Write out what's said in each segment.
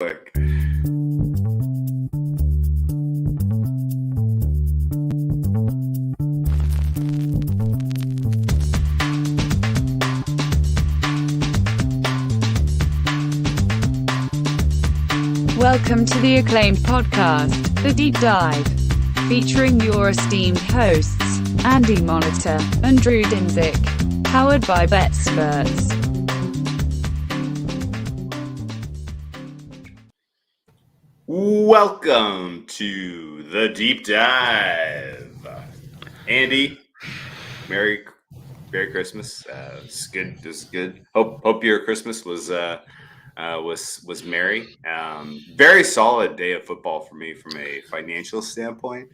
Quick. Welcome to the acclaimed podcast, The Deep Dive, featuring your esteemed hosts, Andy Monitor and Drew Dinzik, powered by BetSperts. Welcome to The Deep Dive. Andy, Merry Christmas. It's good. This is good. Hope your Christmas was merry. Very solid day of football for me from a financial standpoint.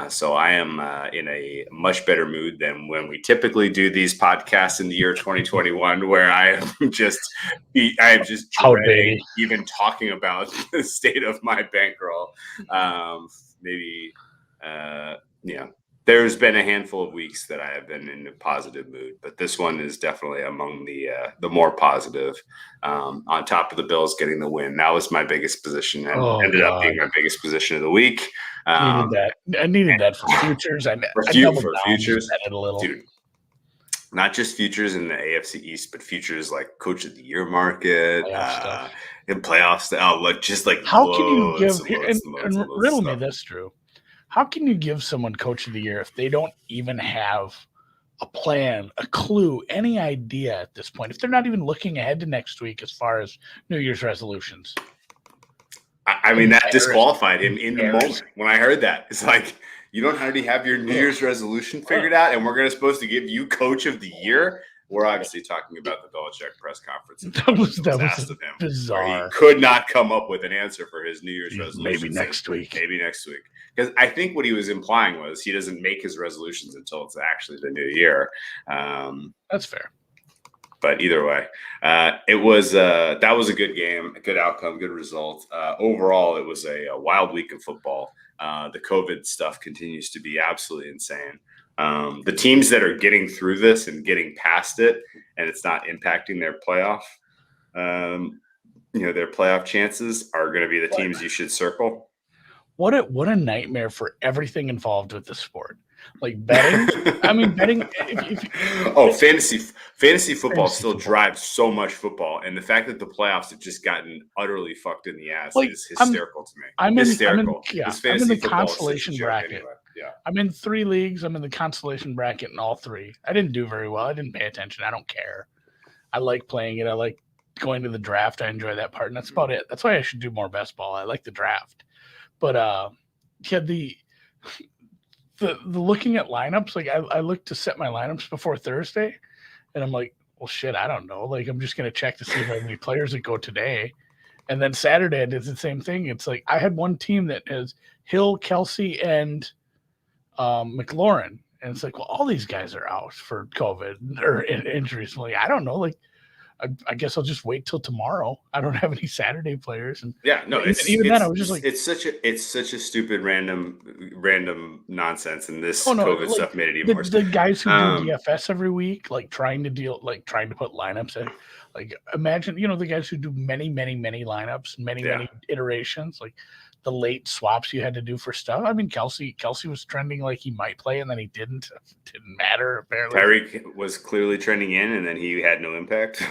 So I am in a much better mood than when we typically do these podcasts in the year 2021, where I am just dreading even talking about the state of my bankroll. There's been a handful of weeks that I have been in a positive mood, but this one is definitely among the more positive. On top of the Bills getting the win, that was my biggest position, and ended up being my biggest position of the week. I needed that for futures. For futures, a little. Dude. Not just futures in the AFC East, but futures like Coach of the Year market, and playoffs. How can you give riddle me this, Drew? How can you give someone Coach of the Year if they don't even have a plan, a clue, any idea at this point? If they're not even looking ahead to next week as far as New Year's resolutions. I mean, that disqualified him in the moment when I heard that. It's like, you don't already have your New Year's resolution figured out, and we're supposed to give you Coach of the Year? We're obviously talking about the Belichick press conference. That was bizarre. He could not come up with an answer for his New Year's resolution. Maybe next week. Because I think what he was implying was he doesn't make his resolutions until it's actually the new year. That's fair. But either way, that was a good game, a good outcome, good result. Overall, it was a wild week of football. The COVID stuff continues to be absolutely insane. The teams that are getting through this and getting past it, and it's not impacting their playoff, their playoff chances are going to be the teams you should circle. What a nightmare for everything involved with the sport. Like betting. Betting. Fantasy football still drives so much football, and the fact that the playoffs have just gotten utterly fucked in the ass is hysterical to me. I'm in the consolation bracket. Anyway. Yeah. I'm in 3 leagues. I'm in the consolation bracket in all 3. I didn't do very well. I didn't pay attention. I don't care. I like playing it. I like going to the draft. I enjoy that part, and that's about it. That's why I should do more best ball. I like the draft. But the looking at lineups, like I look to set my lineups before Thursday, and I'm like, well, shit, I don't know. Like, I'm just going to check to see if I have any players that go today. And then Saturday I did the same thing. It's like I had one team that has Hill, Kelsey, and McLaurin. And it's like, well, all these guys are out for COVID or injuries. Like, I don't know. Like, I guess I'll just wait till tomorrow. I don't have any Saturday players, and then I was just like, it's such a stupid random nonsense, and this COVID stuff made it even worse. The guys who do DFS every week, trying to put lineups in, like imagine the guys who do many lineups, many iterations, like the late swaps you had to do for stuff. I mean, Kelsey was trending like he might play, and then he didn't. It didn't matter, apparently. Tyreek was clearly trending in, and then he had no impact.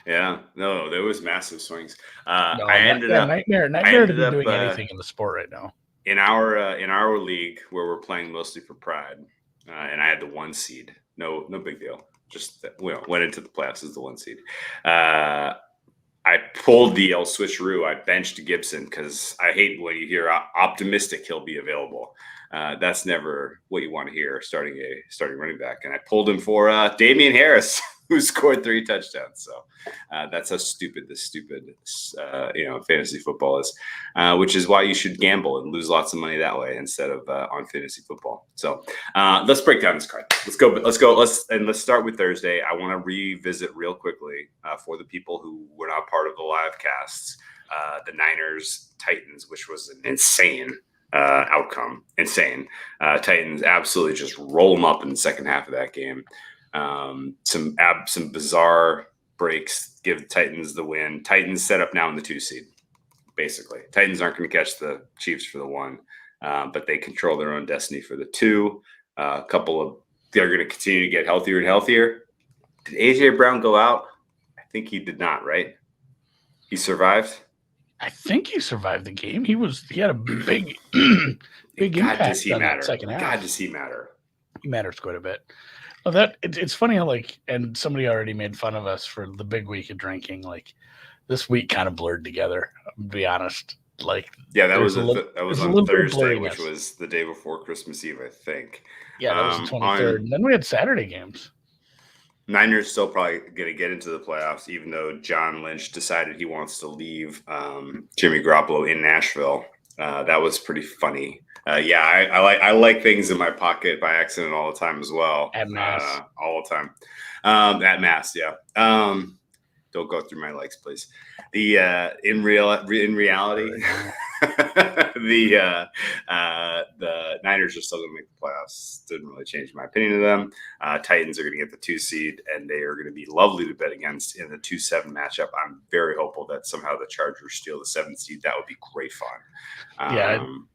No, there was massive swings. Nightmare to be doing anything in the sport right now. In our league, where we're playing mostly for pride, and I had the 1 seed. No big deal. Just went into the playoffs as the 1 seed. I pulled the El switcheroo. I benched Gibson because I hate when you hear optimistic he'll be available. That's never what you want to hear starting running back. And I pulled him for Damian Harris, who scored 3 touchdowns. So that's how stupid fantasy football is, which is why you should gamble and lose lots of money that way instead of on fantasy football. So let's break down this card. Let's go. Let's start with Thursday. I want to revisit real quickly for the people who were not part of the live casts, the Niners Titans, which was an insane outcome. Titans absolutely just roll them up in the second half of that game. Some bizarre breaks, give the Titans the win. Titans set up now in the 2 seed, basically. Titans aren't going to catch the Chiefs for the 1, but they control their own destiny for the 2. They're going to continue to get healthier and healthier. Did A.J. Brown go out? I think he did not, right? He survived? I think he survived the game. He had a big impact on that second half. God, does he matter? He matters quite a bit. Well, it's funny how and somebody already made fun of us for the big week of drinking. Like this week kind of blurred together. To be honest, that was on Thursday, which was the day before Christmas Eve, I think. Yeah, that was the 23rd. And then we had Saturday games. Niners still probably going to get into the playoffs, even though John Lynch decided he wants to leave Jimmy Garoppolo in Nashville. That was pretty funny. I like things in my pocket by accident all the time as well. At Mass. All the time. At Mass, yeah. Don't go through my likes, please. In reality, the Niners are still going to make the playoffs. Didn't really change my opinion of them. Titans are going to get the 2 seed, and they are going to be lovely to bet against in the 2-7 matchup. I'm very hopeful that somehow the Chargers steal the 7 seed. That would be great fun.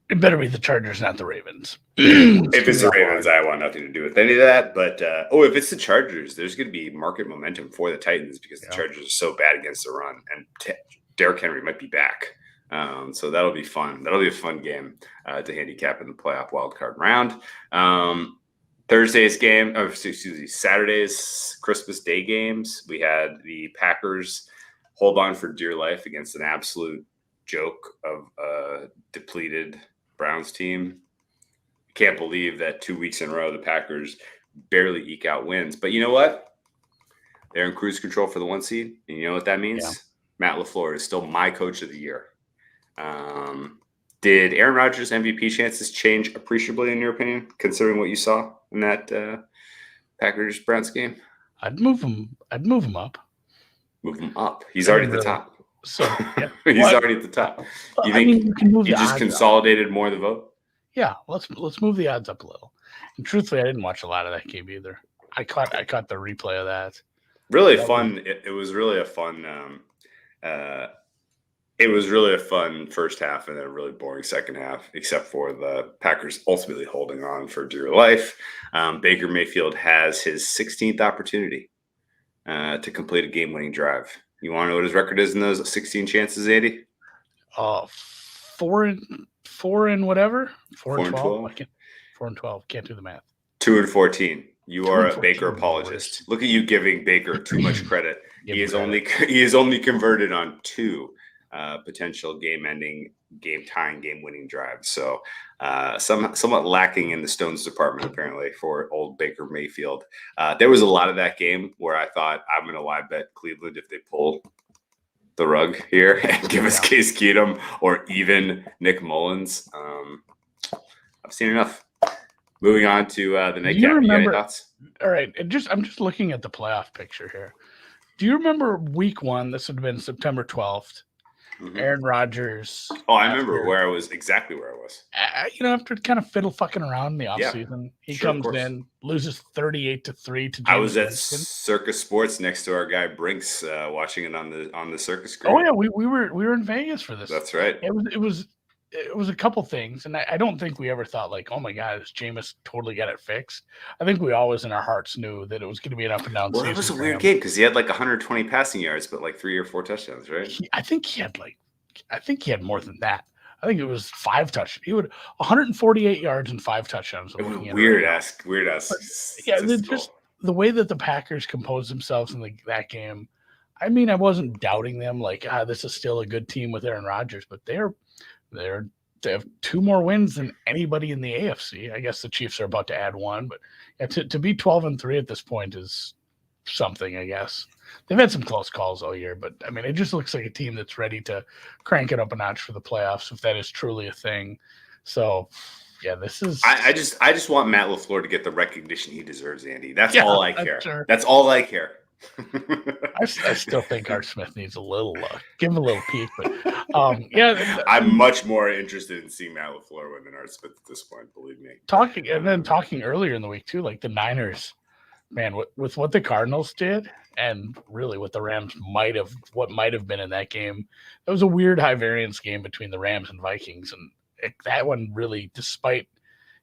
It better be the Chargers, not the Ravens. If it's the Ravens, I want nothing to do with any of that. But if it's the Chargers, there's going to be market momentum for the Titans because the Chargers are so bad against the run, and Derrick Henry might be back. So that'll be fun. That'll be a fun game to handicap in the playoff wildcard round. Saturday's Christmas Day games. We had the Packers hold on for dear life against an absolute joke of a depleted Browns team. Can't believe that 2 weeks in a row the Packers barely eke out wins. But you know what? They're in cruise control for the 1 seed. And you know what that means? Yeah. Matt LaFleur is still my coach of the year. Did Aaron Rodgers' MVP chances change appreciably in your opinion, considering what you saw in that Packers-Browns game? I'd move him up. Move him up. He's already at the top. So yeah. He's already at the top. You think you can move you just consolidated more of the vote? Yeah, let's move the odds up a little. And truthfully, I didn't watch a lot of that game either. I caught the replay of that. Really fun. It was really a fun. It was really a fun first half and then a really boring second half, except for the Packers ultimately holding on for dear life. Baker Mayfield has his 16th opportunity to complete a game-winning drive. You want to know what his record is in those 16 chances, Andy? 4 and whatever. 4 and 12. 4 and 12. Can't do the math. 2 and 14. You are a Baker apologist. Look at you giving Baker too much credit. He is only converted on 2 potential game-ending, game-tying, game-winning drives. So somewhat lacking in the Stones department, apparently, for old Baker Mayfield. There was a lot of that game where I thought, I'm going to live bet Cleveland if they pull the rug here and give us Case Keenum or even Nick Mullins. I've seen enough. Moving on to the nightcap. You got any thoughts? All right. I'm just looking at the playoff picture here. Do you remember week 1? This would have been September 12th. Mm-hmm. Aaron Rodgers. Oh, I remember where I was. Exactly where I was. After kind of fiddle fucking around in the offseason, he comes in, loses 38-3 to James I was at Winston. Circus Sports next to our guy Brinks, watching it on the circus screen. Oh yeah, we were in Vegas for this. That's right. It was a couple things, and I don't think we ever thought like, oh my God, is Jameis totally got it fixed? I think we always in our hearts knew that it was going to be an up and down season. Well, it was a weird game because he had like 120 passing yards, but like 3 or 4 touchdowns, right? I think he had more than that. I think it was 5 touchdowns. He would 148 yards and 5 touchdowns. It was weird ass. Yeah, just the way that the Packers composed themselves in that game. I mean, I wasn't doubting them. Like, this is still a good team with Aaron Rodgers, but they have 2 more wins than anybody in the AFC. I guess the Chiefs are about to add 1, but to be 12-3 at this point is something, I guess. They've had some close calls all year, but I mean, it just looks like a team that's ready to crank it up a notch for the playoffs, if that is truly a thing. So, yeah, this is. I just want Matt LaFleur to get the recognition he deserves, Andy. That's all I care. Sure. That's all I care. I still think Art Smith needs a little give him a little peek, but I'm much more interested in seeing Matt LaFleur than Art Smith at this point. Believe me. Talking earlier in the week too, like the Niners man, with what the Cardinals did, and really what the Rams might have been in that game, that was a weird high variance game between the Rams and Vikings, and that one really, despite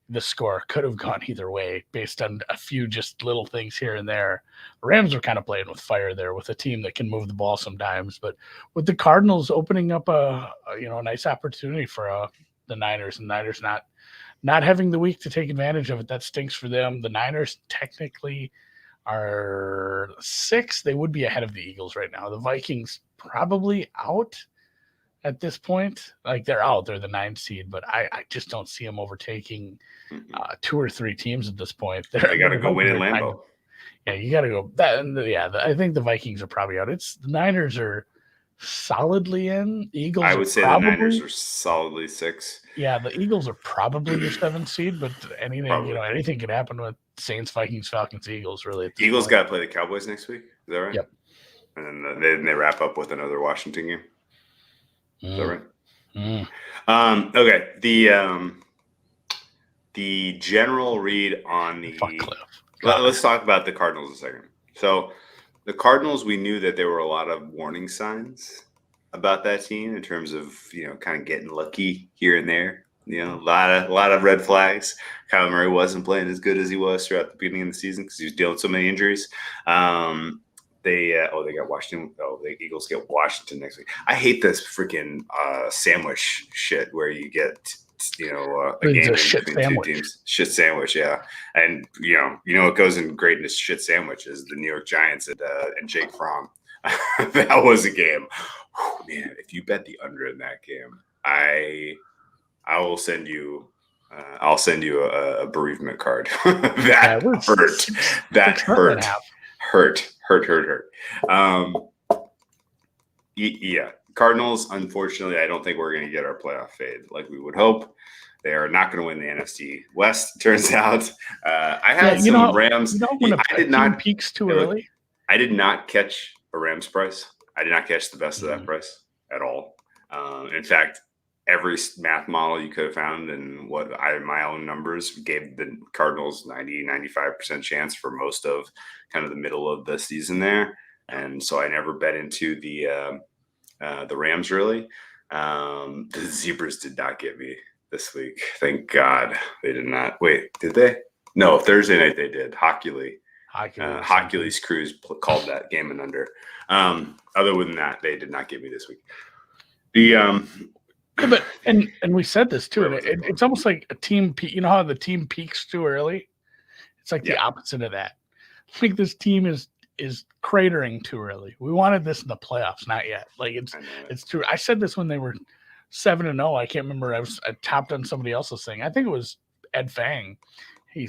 the score, could have gone either way based on a few just little things here and there. The Rams were kind of playing with fire there with a team that can move the ball sometimes, but with the Cardinals opening up a nice opportunity for the Niners, and Niners not having the week to take advantage of it, that stinks for them. The Niners technically are 6. They would be ahead of the Eagles right now. The Vikings probably out at this point. Like, they're out. They're the 9th seed, but I just don't see them overtaking 2 or 3 teams at this point. They got to go win in Lambeau. Yeah, you got to go. I think the Vikings are probably out. The Niners are solidly in. The Eagles, I would say the Niners are solidly 6. Yeah, the Eagles are probably your 7th seed, but anything could happen with Saints, Vikings, Falcons, Eagles. Really, Eagles got to play the Cowboys next week. Is that right? Yep. And then they wrap up with another Washington game. Is that right? Okay. The general read on the. Let's talk about the Cardinals a second. So, the Cardinals, we knew that there were a lot of warning signs about that team in terms of kind of getting lucky here and there. A lot of red flags. Kyler Murray wasn't playing as good as he was throughout the beginning of the season because he was dealing with so many injuries. They got Washington. The Eagles get Washington next week. I hate this freaking sandwich shit where you get a game shit between sandwich. 2 teams. Shit sandwich, yeah. And what goes in great in this shit sandwich is the New York Giants and Jake Fromm. That was a game. Whew, man, if you bet the under in that game, I will send you. I'll send you a bereavement card. That hurt. That hurt. Hurt. Yeah. Cardinals, unfortunately, I don't think we're going to get our playoff fade like we would hope. They are not going to win the NFC West, it turns out. I had some Rams. I did not peaks too early. I did not catch a Rams price. I did not catch the best of that price at all. In fact, every math model you could have found and my own numbers gave the Cardinals 90-95% chance for most of kind of the middle of the season there. And so I never bet into the Rams really. The Zebras did not get me this week. Thank God they did not. Wait, did they? No, Thursday night they did. Hocules Cruise called that game and under. Other than that, they did not get me this week. But we said this too. It's almost like a team. You know how the team peaks too early? It's like the opposite of that. I think this team is cratering too early. We wanted this in the playoffs, not yet. Like it's true. I said this when they were 7-0. I can't remember. I topped on somebody else's thing. I think it was Ed Fang. We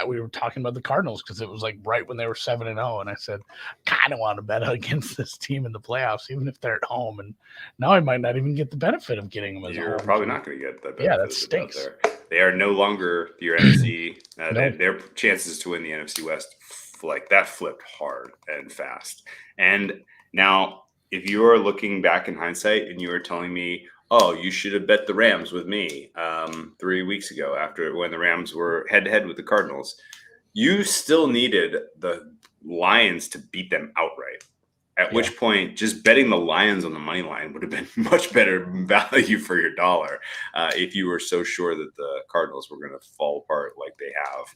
were talking about the Cardinals because it was like right when they were 7-0, and I said, kind of want to bet against this team in the playoffs, even if they're at home. And now I might not even get the benefit of getting them as You're probably not going to get that. Yeah, that stinks. They are no longer your NFC. Their chances to win the NFC West like that flipped hard and fast. And now, if you are looking back in hindsight and you are telling me, oh, you should have bet the Rams with me 3 weeks ago when the Rams were head-to-head with the Cardinals. You still needed the Lions to beat them outright, at which point just betting the Lions on the money line would have been much better value for your dollar if you were so sure that the Cardinals were going to fall apart like they have.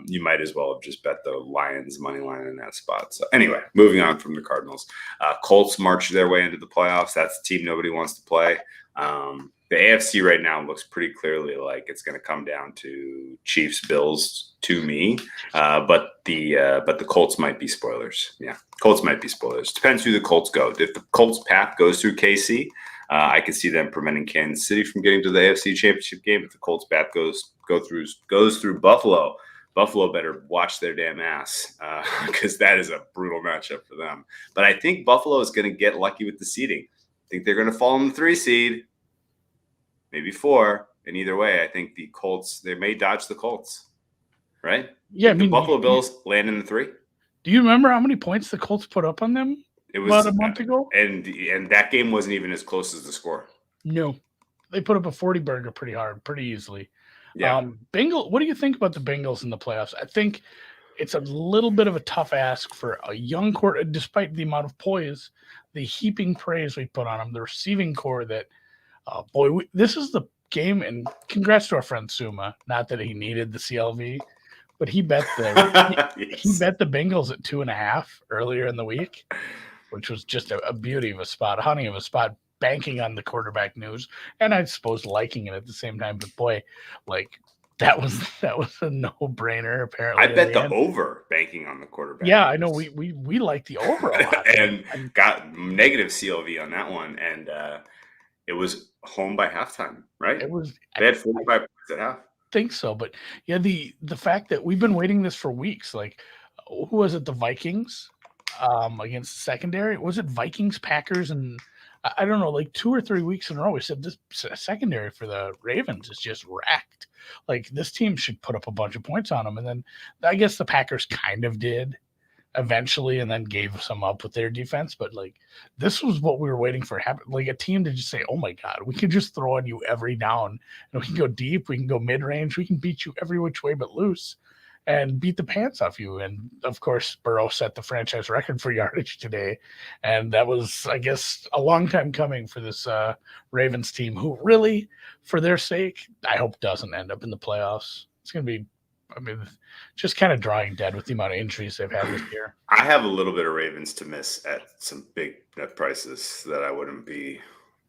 You might as well have just bet the Lions money line in that spot. So anyway, moving on from the Cardinals, Colts march their way into the playoffs. That's the team nobody wants to play. The AFC right now looks pretty clearly like it's going to come down to Chiefs, Bills to me. But the Colts might be spoilers. Yeah, Colts might be spoilers. Depends who the Colts go. If the Colts path goes through KC, I can see them preventing Kansas City from getting to the AFC Championship game. If the Colts path goes through Buffalo, Buffalo better watch their damn ass because that is a brutal matchup for them. But I think Buffalo is going to get lucky with the seeding. I think they're going to fall in the 3 seed, maybe 4. And either way, I think the Colts, they may dodge the Colts, right? Yeah, the Buffalo Bills land in the 3. Do you remember how many points the Colts put up on them? It was about a month ago, and that game wasn't even as close as the score. No, they put up a 40 burger pretty easily. Yeah. What do you think about the Bengals in the playoffs? I think it's a little bit of a tough ask for a young core, despite the amount of poise, the heaping praise we put on him, the receiving core that, this is the game, and congrats to our friend Suma. Not that he needed the CLV, but he bet he bet the Bengals at 2.5 earlier in the week, which was just a beauty of a spot, a honey of a spot, banking on the quarterback news, and I suppose liking it at the same time. But boy, like that was a no-brainer. Apparently, I bet the over banking on the quarterback. Yeah, I know we like the over a lot, and got negative CLV on that one, and it was home by halftime, right? It was. They had 45 points at half. Think so, but yeah, the fact that we've been waiting this for weeks. Like, who was it? The Vikings against the secondary. Was it Vikings, Packers, and I don't know, like 2 or 3 weeks in a row, we said this secondary for the Ravens is just wrecked. Like, this team should put up a bunch of points on them. And then I guess the Packers kind of did eventually and then gave some up with their defense. But, like, this was what we were waiting for to happen. Like, a team to just say, oh, my God, we can just throw on you every down. And we can go deep. We can go mid-range. We can beat you every which way but loose and beat the pants off you. And of course, Burrow set the franchise record for yardage today. And that was, I guess, a long time coming for this Ravens team, who really, for their sake, I hope doesn't end up in the playoffs. It's going to be, just kind of drawing dead with the amount of injuries they've had this year. I have a little bit of Ravens to miss at some big net prices that I wouldn't be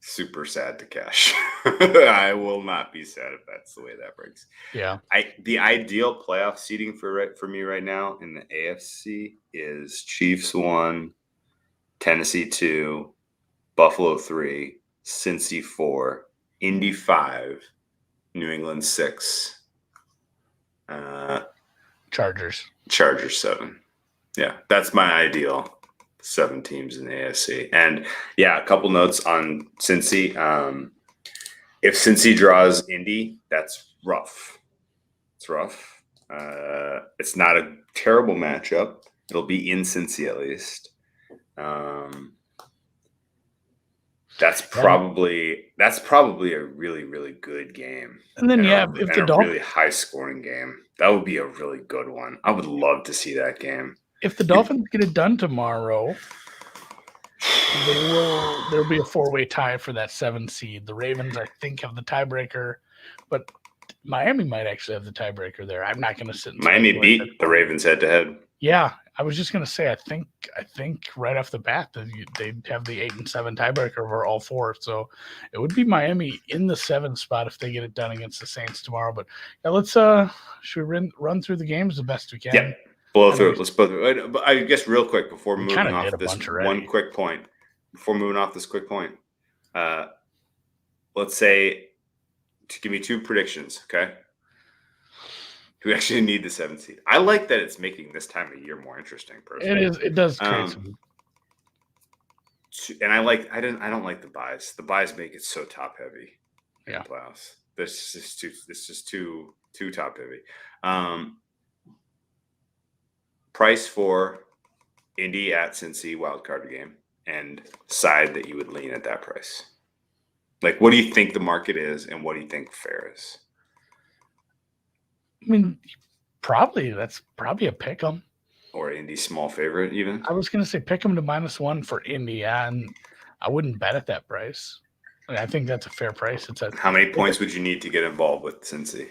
super sad to cash. I will not be sad if that's the way that breaks. Yeah. The ideal playoff seeding for me right now in the AFC is Chiefs 1, Tennessee 2, Buffalo 3, Cincy 4, Indy 5, New England 6, Chargers 7. Yeah, that's my ideal 7 teams in the AFC. And yeah, a couple notes on Cincy. If Cincy draws Indy, that's rough. It's rough. It's not a terrible matchup. It'll be in Cincy at least. That's probably a really, really good game. And then if the Dolphins, really high scoring game, that would be a really good one. I would love to see that game. If the Dolphins get it done tomorrow, there'll be a 4-way tie for that 7 seed. The Ravens, I think, have the tiebreaker, but Miami might actually have the tiebreaker there. I'm not going to sit. Miami beat the Ravens head to head. Yeah, I was just going to say, I think right off the bat that they'd have the 8-7 tiebreaker over all 4. So it would be Miami in the 7 spot if they get it done against the Saints tomorrow. But yeah, let's should we run through the games the best we can? Yeah, blow through it. Let's blow through it. But I guess real quick before moving off this one quick point. Before moving off this quick point, let's say, give me 2 predictions, okay? We actually need the 7th seed. I like that it's making this time of year more interesting. Personally, it is. It does create some. And I don't like the buys. The buys make it so top heavy. Yeah. In the playoffs. This is just too top heavy. Price for Indy at Cincy wildcard game, and side that you would lean at that price. Like, what do you think the market is, and what do you think fair is? I mean, that's probably a pick 'em. Or Indy small favorite, even. I was going to say pick 'em to -1 for Indy, and I wouldn't bet at that price. I think that's a fair price. How many points would you need to get involved with Cincy?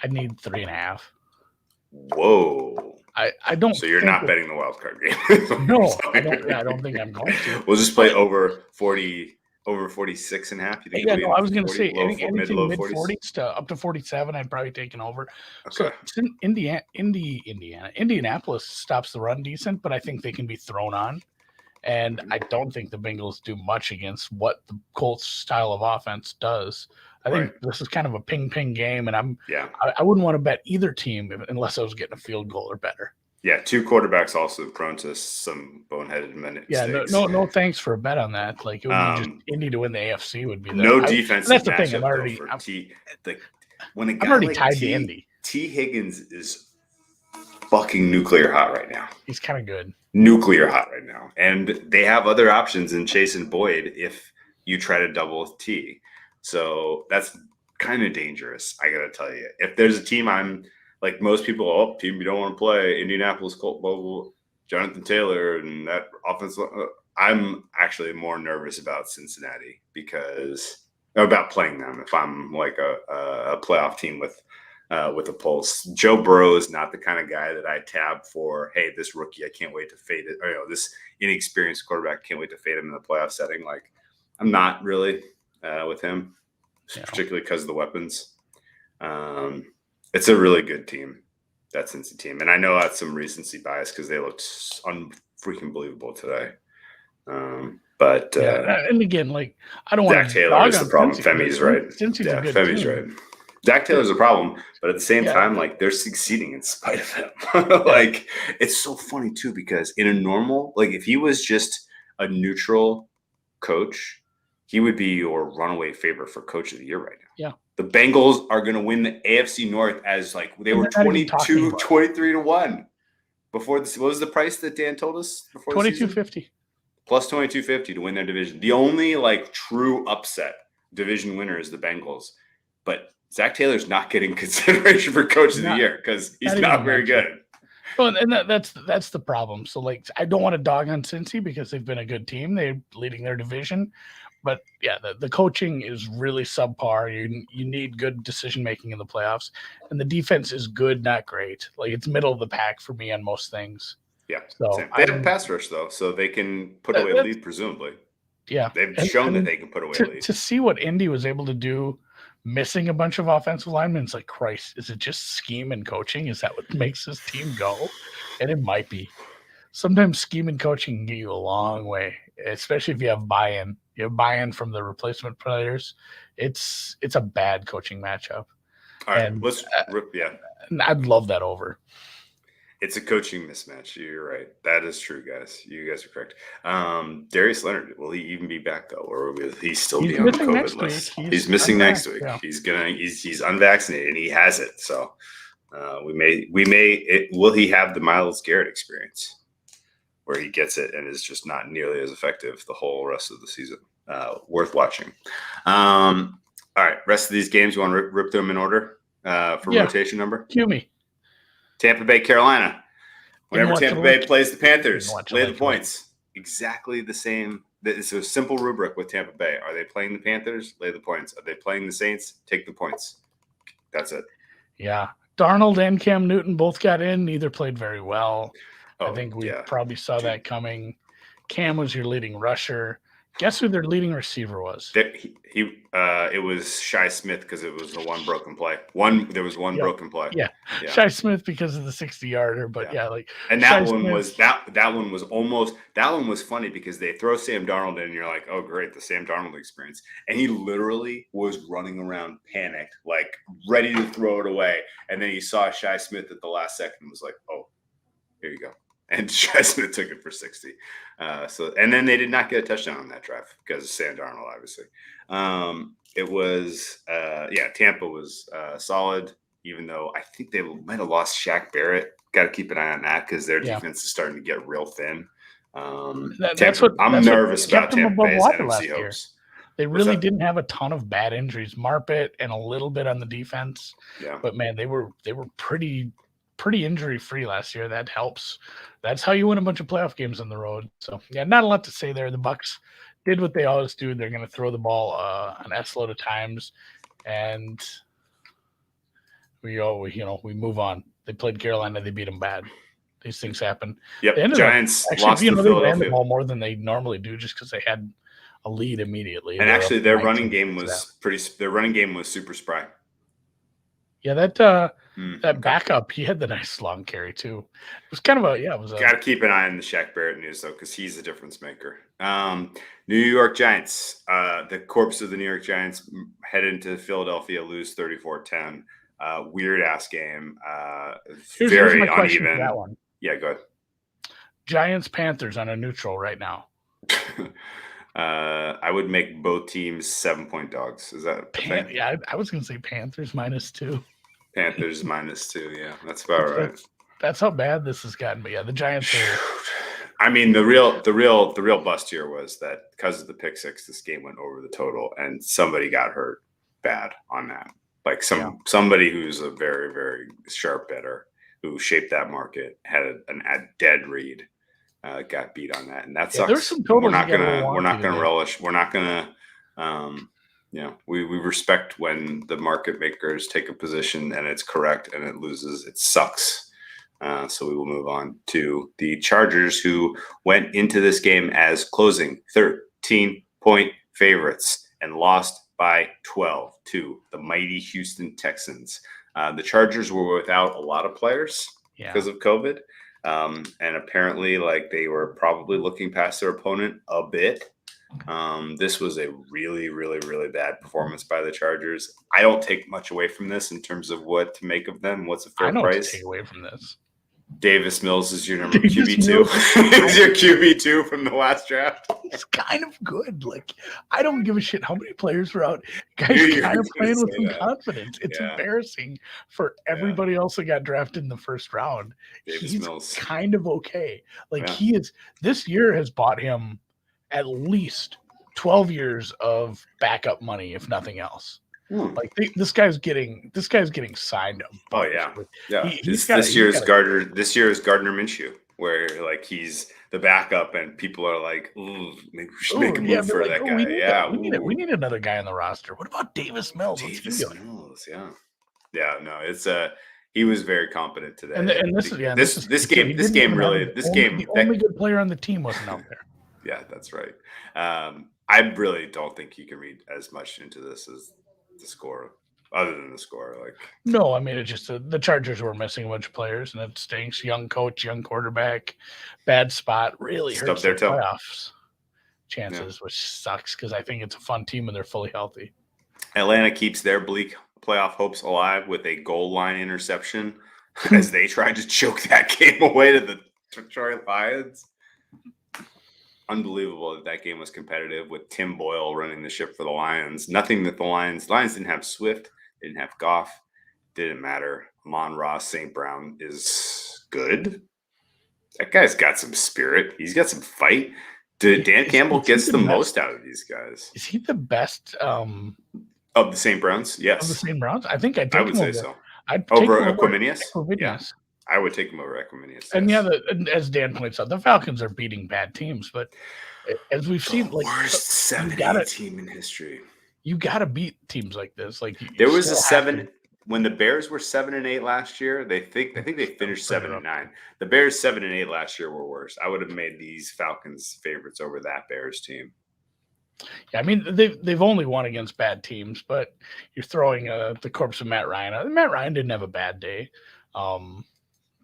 I'd need 3.5. Whoa. I don't. So you're not betting the wild card game? No, I don't think I'm going to. We'll just play over 40. Over 46.5. You think? Yeah, no, I was going to say anything mid 40s to up to 47. I'd probably take an over. Okay. So Indianapolis stops the run decent, but I think they can be thrown on. And I don't think the Bengals do much against what the Colts style of offense does. I think this is kind of a ping-ping game, and I wouldn't want to bet either team unless I was getting a field goal or better. Yeah, 2 quarterbacks also prone to some boneheaded mistakes. Yeah, no, thanks for a bet on that. Like, it would be just Indy to win the AFC would be no defense. That's the thing. I'm already tied to Indy. T. Higgins is fucking nuclear hot right now. He's kind of good. Nuclear hot right now, and they have other options in Chase and Boyd if you try to double with T. So that's kind of dangerous. I gotta tell you, if there's a team I'm like most people, team you don't want to play, Indianapolis Colt, Jonathan Taylor, and that offense. I'm actually more nervous about Cincinnati about playing them if I'm like a playoff team with a pulse. Joe Burrow is not the kind of guy that I tab for, hey, this rookie, I can't wait to fade it. Or, this inexperienced quarterback, can't wait to fade him in the playoff setting. Like, I'm not really with him, particularly because of the weapons. It's a really good team, that Cincy team. And I know that's some recency bias because they looked unfreaking believable today. And again, like, I don't want Zach Taylor is the problem. Femi's right. Yeah, Femi's right. Zach Taylor's a problem, but at the same time, like, they're succeeding in spite of him. Like, it's so funny too, because in a normal, like, if he was just a neutral coach, he would be your runaway favorite for coach of the year right now. Yeah. The Bengals are going to win the AFC North as, like, they were 23-1 before this. What was the price that Dan told us before? $22.50. Plus $22.50 to win their division. The only, like, true upset division winner is the Bengals. But Zach Taylor's not getting consideration for coach of the year because he's not very good. Well, and that's the problem. So, like, I don't want to dog on Cincy because they've been a good team. They're leading their division. But, yeah, the coaching is really subpar. You need good decision-making in the playoffs. And the defense is good, not great. Like, it's middle of the pack for me on most things. Yeah, so they have a pass rush, though, so they can put away a lead, presumably. Yeah. They've shown that they can put away a lead. To see what Indy was able to do, missing a bunch of offensive linemen, it's like, Christ, is it just scheme and coaching? Is that what makes this team go? And it might be. Sometimes scheme and coaching can get you a long way, especially if you have buy-in. You have buy-in from the replacement players. It's a bad coaching matchup. All right, let's rip. Yeah. I'd love that over. It's a coaching mismatch. You're right. That is true, guys. You guys are correct. Darius Leonard, will he even be back though, or will he still be on the COVID list? He's missing next week. Yeah. He's unvaccinated and he has it. So will he have the Myles Garrett experience where he gets it and is just not nearly as effective the whole rest of the season? Worth watching. All right, rest of these games, you want to rip them in order for rotation number? Cue me. Tampa Bay, Carolina. Whenever Tampa Bay plays the Panthers, lay the points. Exactly the same. It's a simple rubric with Tampa Bay. Are they playing the Panthers? Lay the points. Are they playing the Saints? Take the points. That's it. Yeah. Darnold and Cam Newton both got in. Neither played very well. I think we probably saw that coming. Cam was your leading rusher. Guess who their leading receiver was? It was Shi Smith because it was the one broken play. There was one broken play. Yeah. Shi Smith because of the 60-yarder, but and that Shi one Smith, was that one was almost funny because they throw Sam Darnold in and you're like, oh great, the Sam Darnold experience. And he literally was running around panicked, like ready to throw it away. And then he saw Shi Smith at the last second and was like, oh, here you go. And Shi Smith took it for 60. And then they did not get a touchdown on that drive because of Sam Darnold, obviously. Tampa was solid, even though I think they might have lost Shaq Barrett. Got to keep an eye on that because their defense is starting to get real thin. I'm nervous about Tampa Bay's NFC hopes. They really didn't have a ton of bad injuries. Marpet and a little bit on the defense. Yeah. But, man, they were pretty injury-free last year. That helps. That's how you win a bunch of playoff games on the road. So, not a lot to say there. The Bucs did what they always do. They're going to throw the ball an S-load of times, and we move on. They played Carolina. They beat them bad. These things happen. Yep. Giants lost to Philadelphia. They ran the ball more than they normally do just because they had a lead immediately. And actually, their running game was super spry. Yeah, that backup, he had the nice long carry too. It was kind of got to keep an eye on the Shaq Barrett news though, because he's a difference maker. New York Giants, the corpse of the New York Giants head into Philadelphia, lose 34-10. Weird ass game. Very uneven. That one. Yeah, go ahead. Giants Panthers on a neutral right now. I would make both teams 7-point dogs. Is that I was going to say Panthers -2. Panthers -2. Yeah, that's about right. That's how bad this has gotten. But the Giants are. I mean, the real bust here was that because of the pick six, this game went over the total, and somebody got hurt bad on that. Like somebody who's a very, very sharp bettor who shaped that market had a dead read, got beat on that, and that sucks. There's some totals We're not gonna today. relish. We're not gonna. We respect when the market makers take a position and it's correct and it loses. It sucks. So we will move on to the Chargers, who went into this game as closing 13-point favorites and lost by 12 to the mighty Houston Texans. The Chargers were without a lot of players because of COVID. And apparently, they were probably looking past their opponent a bit. This was a really, really, really bad performance by the Chargers. I don't take much away from this in terms of what to make of them. What's a fair price? What to take away from this. Davis Mills is your number QB2. Is your QB2 from the last draft? He's kind of good. I don't give a shit how many players are out. Guys kind of playing with some confidence. It's embarrassing for everybody else that got drafted in the first round. He's kind of okay. He is. This year has bought him at least 12 years of backup money, if nothing else. This guy's getting signed up. Oh yeah. This year is Gardner Minshew, where he's the backup and people are like, ooh, maybe we should make a move for that guy. We need another guy on the roster. What about Davis Mills? It's he was very competent today. And this game the only good player on the team wasn't out there. Yeah, that's right. I really don't think you can read as much into this as the score, other than the score. No, I mean, it's just the Chargers were missing a bunch of players, and it stinks. Young coach, young quarterback, bad spot, really hurts their playoffs chances, which sucks because I think it's a fun team and they're fully healthy. Atlanta keeps their bleak playoff hopes alive with a goal line interception as they tried to choke that game away to the Detroit Lions. Unbelievable that game was competitive with Tim Boyle running the ship for the Lions. Nothing that the Lions didn't have Swift, didn't have Goff, didn't matter. Amon-Ra St. Brown is good. That guy's got some spirit. He's got some fight. Dan Campbell gets the most out of these guys. Is he the best of the St. Browns? Yes. Of the St. Browns? I think I would say so. Over Equiminius? Yeah. I would take him over Equiminius. And as Dan points out, the Falcons are beating bad teams, but as we've seen, worst 7-8 team in history. You got to beat teams like this. There was a 7 when the Bears were 7-8 last year. I think they finished 7-9. The Bears 7-8 last year were worse. I would have made these Falcons favorites over that Bears team. Yeah, I mean they've only won against bad teams, but you're throwing the corpse of Matt Ryan. Matt Ryan didn't have a bad day.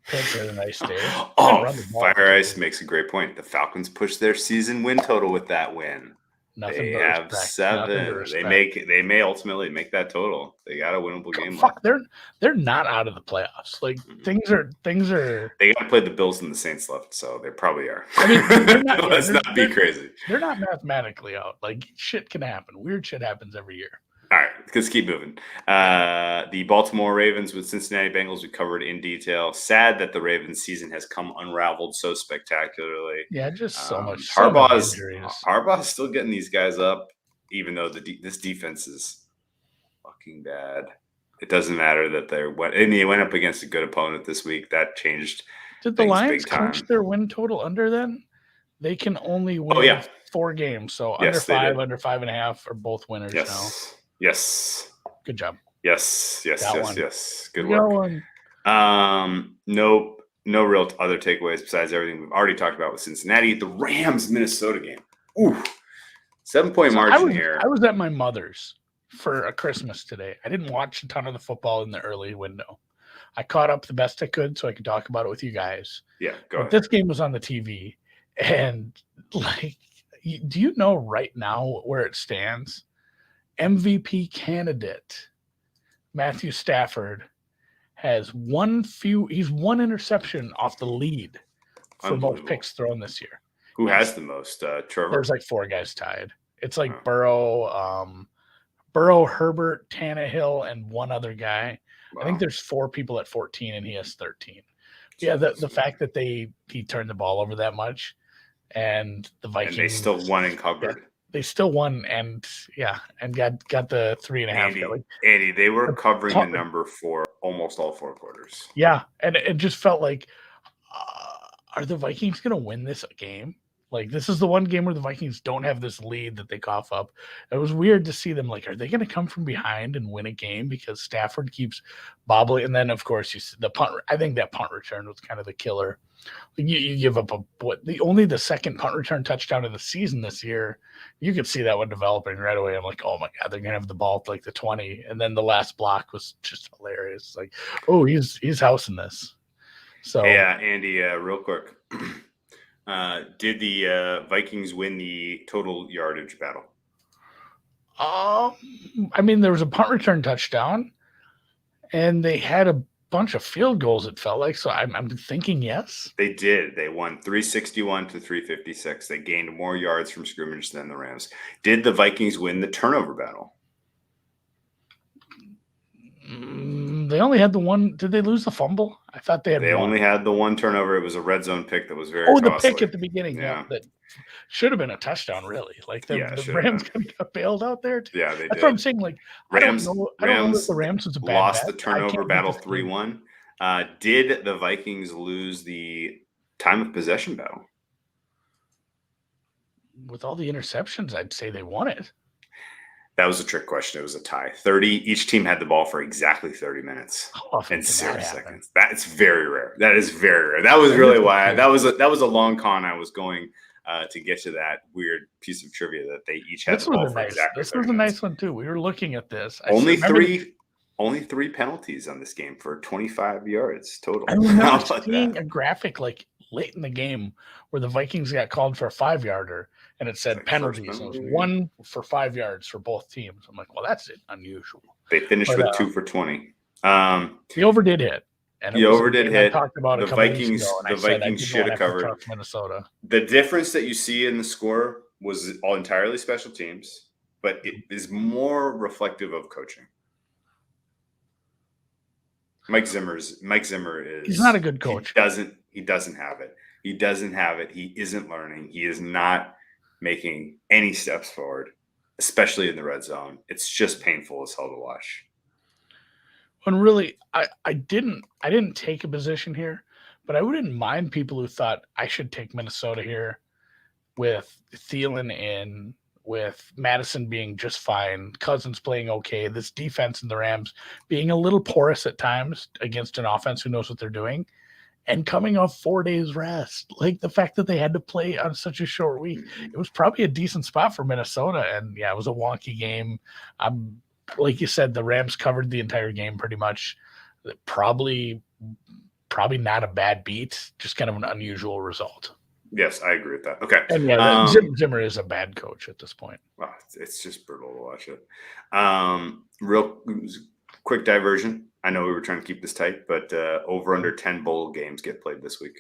Pants had a nice day. Fire Ice makes a great point. The Falcons pushed their season win total with that win. They have 7. They may ultimately make that total. They got a winnable game. They're not out of the playoffs. Things are. They got to play the Bills and the Saints left, so they probably are. I mean, let's not be crazy. They're not mathematically out. Shit can happen. Weird shit happens every year. All right, let's keep moving. The Baltimore Ravens with Cincinnati Bengals we covered in detail. Sad that the Ravens season has come unraveled so spectacularly. Yeah, just so much. Harbaugh's still getting these guys up, even though this defense is fucking bad. It doesn't matter that they went up against a good opponent this week. That changed. Did the Lions clinch their win total under then? They can only win 4 games, so under 5, under 5.5 are both winners now. Yes. Good job. Yes. Good work. No real other takeaways besides everything we've already talked about with Cincinnati. The Rams-Minnesota game. Ooh. 7-point margin here. I was at my mother's for a Christmas today. I didn't watch a ton of the football in the early window. I caught up the best I could so I could talk about it with you guys. Yeah, go ahead. This game was on the TV, and do you know right now where it stands? MVP candidate Matthew Stafford has he's one interception off the lead for most picks thrown this year. Who has the most? Trevor? There's 4 guys tied. It's Burrow, Herbert, Tannehill, and one other guy. Wow. I think there's 4 people at 14 and he has 13. Yeah, the fact that he turned the ball over that much and the Vikings. And they still won and covered. they still won and got the 3.5. Andy, they were covering the number for almost all 4 quarters. Yeah, and it just felt like, are the Vikings going to win this game? Like, this is the one game where the Vikings don't have this lead that they cough up. It was weird to see them, like, are they going to come from behind and win a game because Stafford keeps bobbling? And then, of course, you see the punt. I think that punt return was kind of the killer. You give up only the second punt return touchdown of the season this year. You could see that one developing right away. I'm like, oh my God, they're going to have the ball at like the 20. And then the last block was just hilarious. Like, oh, he's housing this. So yeah, Andy, real quick. Did the Vikings win the total yardage battle? I mean, there was a punt return touchdown, and they had a bunch of field goals, it felt like. So I'm thinking yes. They did. They won 361 to 356. They gained more yards from scrimmage than the Rams. Did the Vikings win the turnover battle? They only had the one. Did they lose the fumble? I thought they had. They only had the one turnover. It was a red zone pick that was very costly. The pick at the beginning. Yeah, that should have been a touchdown. Really, like the Rams got bailed out there too. Yeah, they That's did. what I'm saying. Like Rams, I don't know if the Rams was a bad lost bet. the turnover battle 3-1. Did the Vikings lose the time of possession battle? With all the interceptions, I'd say they won it. That was a trick question. It was a tie. 30. Each team had the ball for exactly 30 minutes and 0 seconds. That's very rare. That is very rare. That was really why that was a long con. I was going to get to that weird piece of trivia that they each had the ball for exactly. This was a nice one too. We were looking at this. Only three penalties on this game for 25 yards total. I remember seeing a graphic like late in the game where the Vikings got called for a 5-yarder. And it said penalties. It was 1 for 5 yards for both teams. I'm like, well, that's unusual. They finished with 2 for 20. The over did hit. And the over did hit. I talked about the Vikings. The Vikings should have covered. Minnesota. The difference that you see in the score was all entirely special teams, but it is more reflective of coaching. Mike Zimmer is. He's not a good coach. He doesn't have it. He doesn't have it. He isn't learning. He is not making any steps forward, especially in the red zone. It's just painful as hell to watch. And really, I didn't take a position here, but I wouldn't mind people who thought I should take Minnesota here with Thielen in, with Madison being just fine, Cousins playing okay, this defense in the Rams being a little porous at times against an offense who knows what they're doing. And coming off 4 days rest, like the fact that they had to play on such a short week, it was probably a decent spot for Minnesota. And yeah, it was a wonky game. Like you said, the Rams covered the entire game pretty much. Probably not a bad beat, just kind of an unusual result. Yes, I agree with that. Okay. And yeah, Zimmer is a bad coach at this point. Well, it's just brutal to watch it. Real quick diversion. I know we were trying to keep this tight, but over under 10 bowl games get played this week.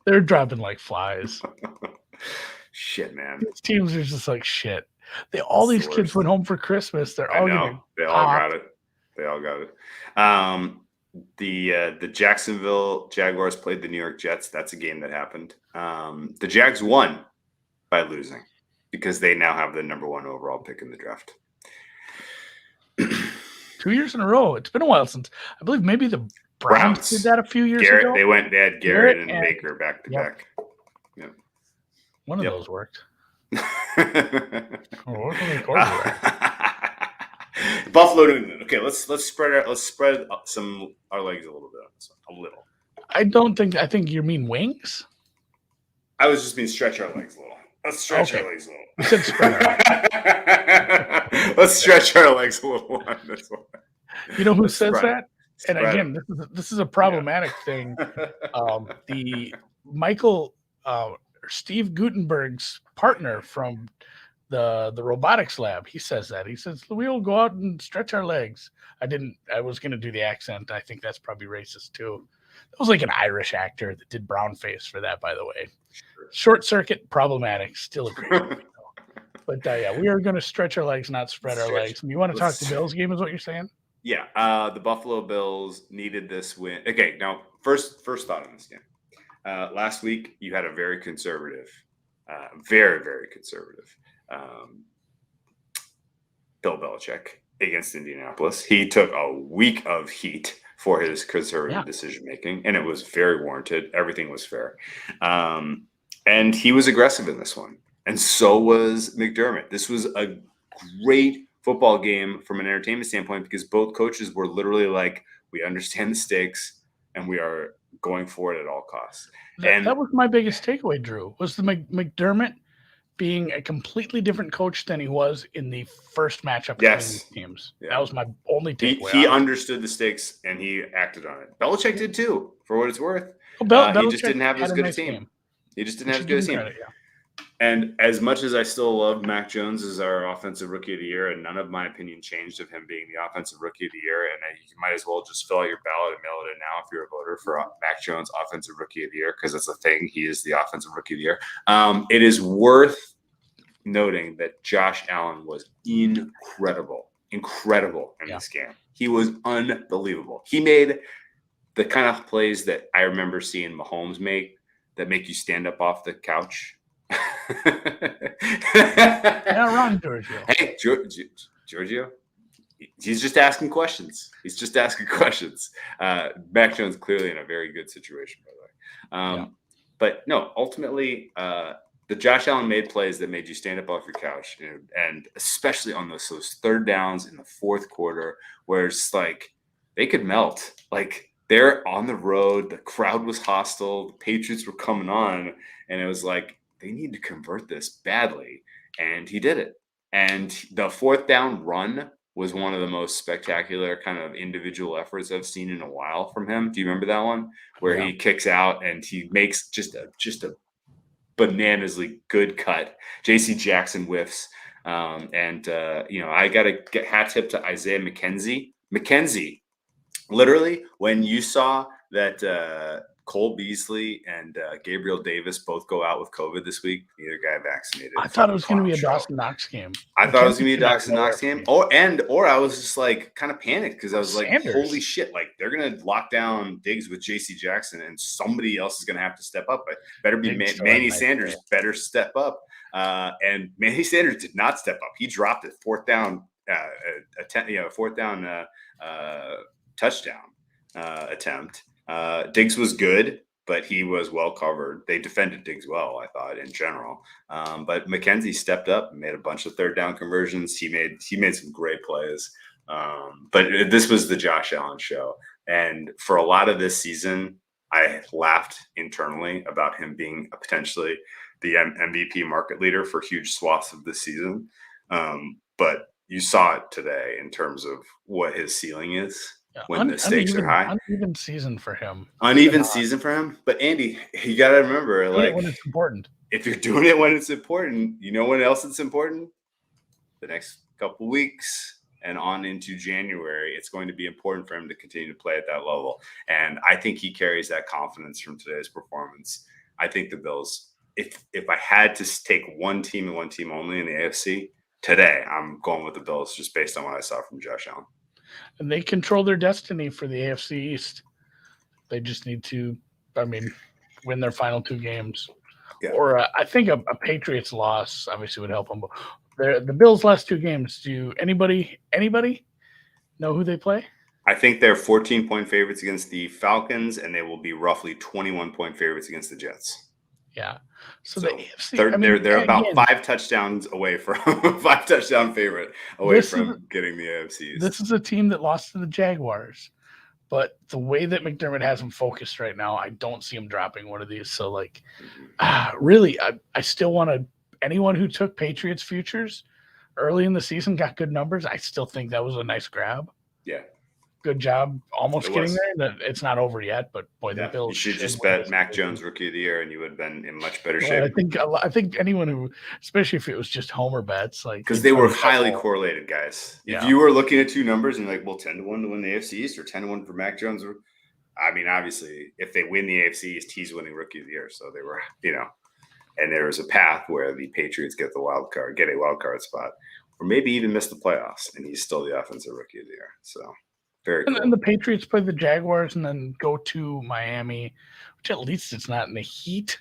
They're dropping like flies. Shit, man. These teams are just like shit. These kids went home for Christmas. They all got it. The Jacksonville Jaguars played the New York Jets. That's a game that happened. The Jags won by losing because they now have the number 1 overall pick in the draft. 2 years in a row. It's been a while since I believe maybe the Browns did that a few years ago. They had Garrett and Baker back to back. Yep. One of those worked. Buffalo, New England. Okay, let's spread our legs a little bit. A little. I think you mean wings. I was just being stretch our legs a little. Let's stretch our legs a little. You said spread. Let's stretch our legs a little on this one. You know who says that? And again, this is a problematic thing. The Steve Gutenberg's partner from the robotics lab, he says that. He says, we'll go out and stretch our legs. I was going to do the accent. I think that's probably racist too. It was like an Irish actor that did brown face for that, by the way. Short Circuit, problematic. Still a great movie, though. But yeah, we are going to stretch our legs, not spread our legs. And you want to talk the Bills game is what you're saying? Yeah. The Buffalo Bills needed this win. Okay, now, first thought on this game. Last week, you had a very conservative Very, very conservative. Bill Belichick against Indianapolis. He took a week of heat for his conservative decision making, and it was very warranted. Everything was fair. And he was aggressive in this one. And so was McDermott. This was a great football game from an entertainment standpoint because both coaches were literally like, we understand the stakes and we are going for it at all costs. That was my biggest takeaway, Drew, was the McDermott being a completely different coach than he was in the first matchup between these teams. Yeah. That was my only takeaway. He understood the stakes and he acted on it. Belichick did too, for what it's worth. Well, he just didn't have as good a team. He just didn't have as good a team. And as much as I still love Mac Jones as our offensive rookie of the year, and none of my opinion changed of him being the offensive rookie of the year, and you might as well just fill out your ballot and mail it in now if you're a voter for Mac Jones offensive rookie of the year, because it's a thing. He is the offensive rookie of the year. It is worth noting that Josh Allen was incredible in this game. He was unbelievable. He made the kind of plays that I remember seeing Mahomes make that make you stand up off the couch. Not wrong, Giorgio. Hey, Giorgio. He's just asking questions. Mac Jones clearly in a very good situation, by the way. But no, ultimately, the Josh Allen made plays that made you stand up off your couch, and especially on those third downs in the fourth quarter, where it's like they could melt. Like they're on the road, the crowd was hostile, the Patriots were coming on, and it was like they need to convert this badly, and he did it. And the fourth down run was one of the most spectacular kind of individual efforts I've seen in a while from him. Do you remember that one where he kicks out and he makes just a bananas-ly good cut? JC Jackson whiffs. I got to get hat tip to Isaiah McKenzie. McKenzie, literally, when you saw that Cole Beasley and Gabriel Davis both go out with COVID this week, neither guy vaccinated. I thought it was going to be a Dawson Knox game. I thought it was going to be a Dawson Knox game. Or I was just like kind of panicked because I was like, holy shit, like they're going to lock down Diggs with JC Jackson and somebody else is going to have to step up. But better be Manny Sanders better step up. And Manny Sanders did not step up. He dropped it. Fourth down touchdown attempt. Diggs was good, but he was well covered. They defended Diggs well, I thought, in general. But McKenzie stepped up and made a bunch of third down conversions. He made some great plays. But this was the Josh Allen show. And for a lot of this season, I laughed internally about him being potentially the MVP market leader for huge swaths of this season. But you saw it today in terms of what his ceiling is. Yeah, when the stakes are high. Uneven season for him. But Andy, you got to remember, like when it's important. If you're doing it when it's important, you know when else it's important? The next couple weeks and on into January, it's going to be important for him to continue to play at that level. And I think he carries that confidence from today's performance. I think the Bills, if I had to take one team and one team only in the AFC today, I'm going with the Bills just based on what I saw from Josh Allen. And they control their destiny for the AFC East. They just need to, win their final two games. Yeah. Or I think a Patriots loss obviously would help them. But the Bills' last two games, do anybody know who they play? I think they're 14-point favorites against the Falcons, and they will be roughly 21-point favorites against the Jets. Yeah. So the AFC, they're about 5 touchdowns away from 5 touchdown favorite away from getting the AFC. This is a team that lost to the Jaguars, but the way that McDermott has them focused right now, I don't see him dropping one of these. So really, I still want to. Anyone who took Patriots futures early in the season got good numbers. I still think that was a nice grab. Yeah. Good job almost getting there. It's not over yet, but boy, the Bills. You should just bet Mac Jones rookie of the year and you would have been in much better shape. I think anyone who, especially if it was just homer bets, because they were highly correlated, guys. If you were looking at two numbers and 10-1 to win the AFC East or 10-1 for Mac Jones, obviously if they win the AFC East, he's winning rookie of the year. So they were, and there was a path where the Patriots get a wild card spot, or maybe even miss the playoffs, and he's still the offensive rookie of the year. So. Very cool. And the Patriots play the Jaguars and then go to Miami, which at least it's not in the heat.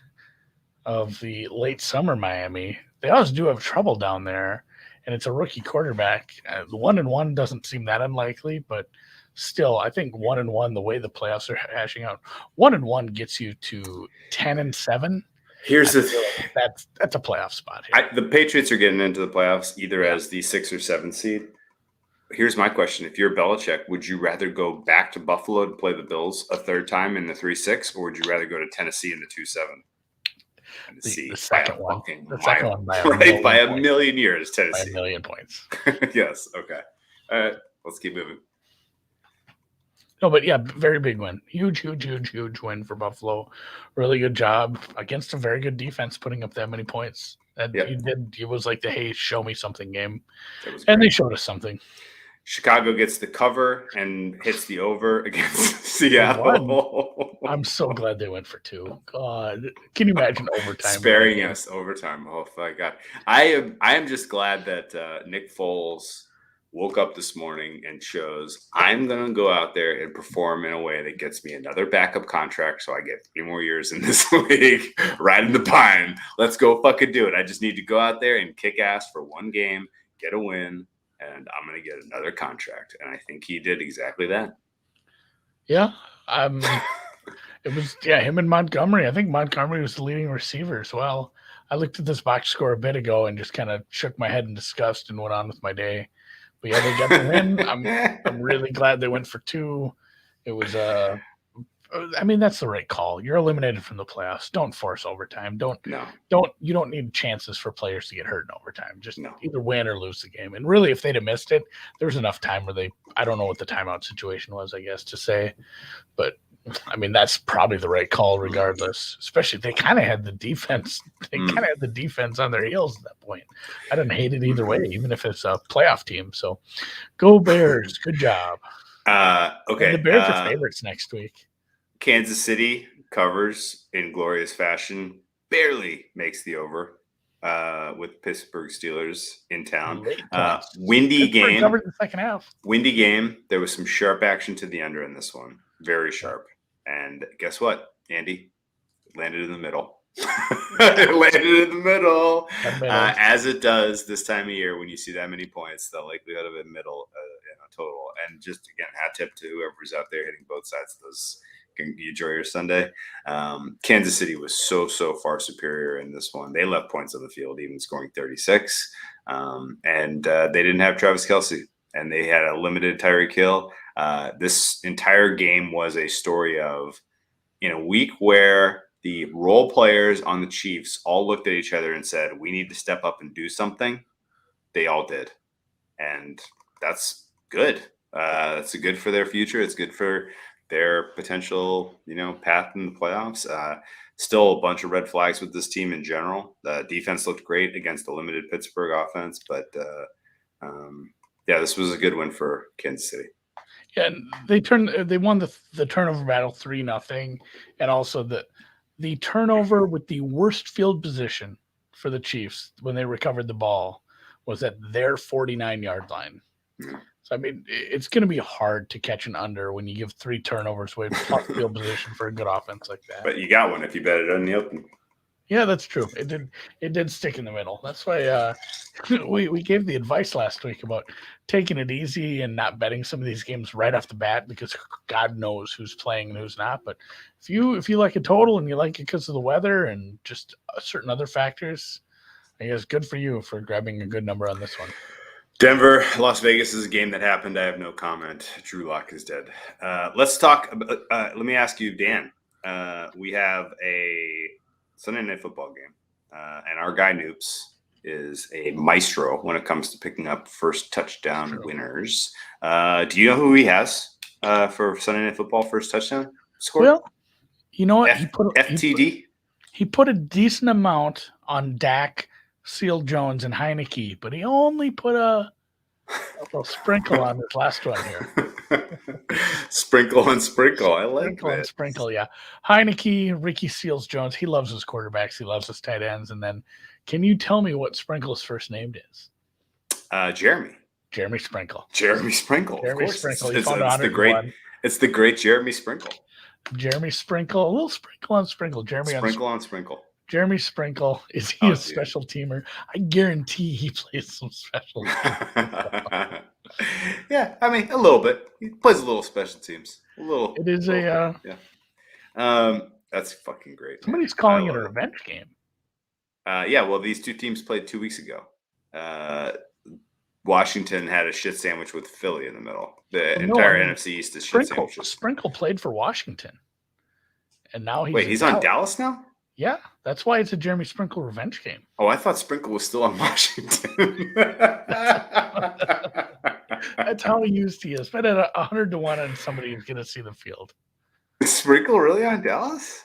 of the late summer Miami. They always do have trouble down there, and it's a rookie quarterback. The 1-1 doesn't seem that unlikely, but still, I think 1-1, the way the playoffs are hashing out, 1-1 gets you to 10-7. Here's the that's a playoff spot here. The Patriots are getting into the playoffs either as the 6 or 7 seed. Here's my question. If you're Belichick, would you rather go back to Buffalo to play the Bills a third time in the 3-6, or would you rather go to Tennessee in the 2-7? The second one. By a million years, Tennessee. By a million points. Yes. Okay. All right. Let's keep moving. No, but yeah, very big win. Huge win for Buffalo. Really good job against a very good defense, putting up that many points. And it was like the, hey, show me something game. And they showed us something. Chicago gets the cover and hits the over against Seattle. I'm so glad they went for 2. God, can you imagine overtime? Sparing us overtime. Oh my God. I am just glad that Nick Foles woke up this morning and chose, I'm going to go out there and perform in a way that gets me another backup contract so I get 3 more years in this league, riding the pine. Let's go fucking do it. I just need to go out there and kick ass for 1 game, get a win, and I'm going to get another contract. And I think he did exactly that. Yeah. It was, him and Montgomery. I think Montgomery was the leading receiver as well. I looked at this box score a bit ago and just kind of shook my head in disgust and went on with my day. But yeah, they got the win. I'm really glad they went for 2. It was that's the right call. You're eliminated from the playoffs. Don't force overtime. You don't need chances for players to get hurt in overtime. Just either win or lose the game. And really, if they'd have missed it, there was enough time where I don't know what the timeout situation was, I guess, to say. But I mean, that's probably the right call regardless. Especially they kind of had the defense. They kind of had the defense on their heels at that point. I didn't hate it either way, even if it's a playoff team. So go Bears. Good job. Okay. And the Bears are favorites next week. Kansas City covers in glorious fashion, barely makes the over with Pittsburgh Steelers in town. Windy game. Covered the second half. Windy game. There was some sharp action to the under in this one. Very sharp. And guess what, Andy? Landed in the middle. It landed in the middle. As it does this time of year when you see that many points, the likelihood of a middle total. And just, again, hat tip to whoever's out there hitting both sides of those. You enjoy your Sunday. Kansas City was so far superior in this one. They left points on the field, even scoring 36. And they didn't have Travis Kelce, and they had a limited Tyreek Hill. This entire game was a story of, in a week where the role players on the Chiefs all looked at each other and said, we need to step up and do something. They all did. And that's good. That's good for their future. It's good for their potential, path in the playoffs. Still a bunch of red flags with this team in general. The defense looked great against the limited Pittsburgh offense, but this was a good win for Kansas City. Yeah, and they won the turnover battle 3-0, and also the turnover with the worst field position for the Chiefs when they recovered the ball was at their 49-yard line. Mm-hmm. So, I mean, it's going to be hard to catch an under when you give 3 turnovers away plus field position for a good offense like that. But you got one if you bet it on the open. Yeah, that's true. It did stick in the middle. That's why we gave the advice last week about taking it easy and not betting some of these games right off the bat because God knows who's playing and who's not. But if you like a total and you like it because of the weather and just certain other factors, I guess good for you for grabbing a good number on this one. Denver, Las Vegas is a game that happened. I have no comment. Drew Lock is dead. Let's talk. Let me ask you, Dan. We have a Sunday Night Football game, and our guy Noops is a maestro when it comes to picking up first touchdown winners. Do you know who he has for Sunday Night Football first touchdown score? Well, you know what? FTD. He put a decent amount on Dak, Seal Jones, and Heineke, but he only put a little sprinkle on this last one here. Sprinkle and sprinkle. I like sprinkle that. And sprinkle, yeah. Heineke, Ricky Seals Jones. He loves his quarterbacks. He loves his tight ends. And then, can you tell me what Sprinkle's first name is? Jeremy. Jeremy Sprinkle. Jeremy Sprinkle. Jeremy Sprinkle. It's the great Jeremy Sprinkle. Jeremy Sprinkle. A little sprinkle on sprinkle. Sprinkle on sprinkle. Jeremy Sprinkle, is he a special teamer? I guarantee he plays some special teams. Yeah, I mean, a little bit. He plays a little special teams. A little. It is yeah. That's fucking great. Somebody's calling it a revenge game. Yeah, well, these two teams played 2 weeks ago. Washington had a shit sandwich with Philly in the middle. The entire NFC East is shit sandwiches. Sprinkle played for Washington, and now he's on Dallas now. Yeah, that's why it's a Jeremy Sprinkle revenge game. Oh, I thought Sprinkle was still on Washington. That's how used he is. Bet at 100-1 on somebody who's going to see the field. Is Sprinkle really on Dallas?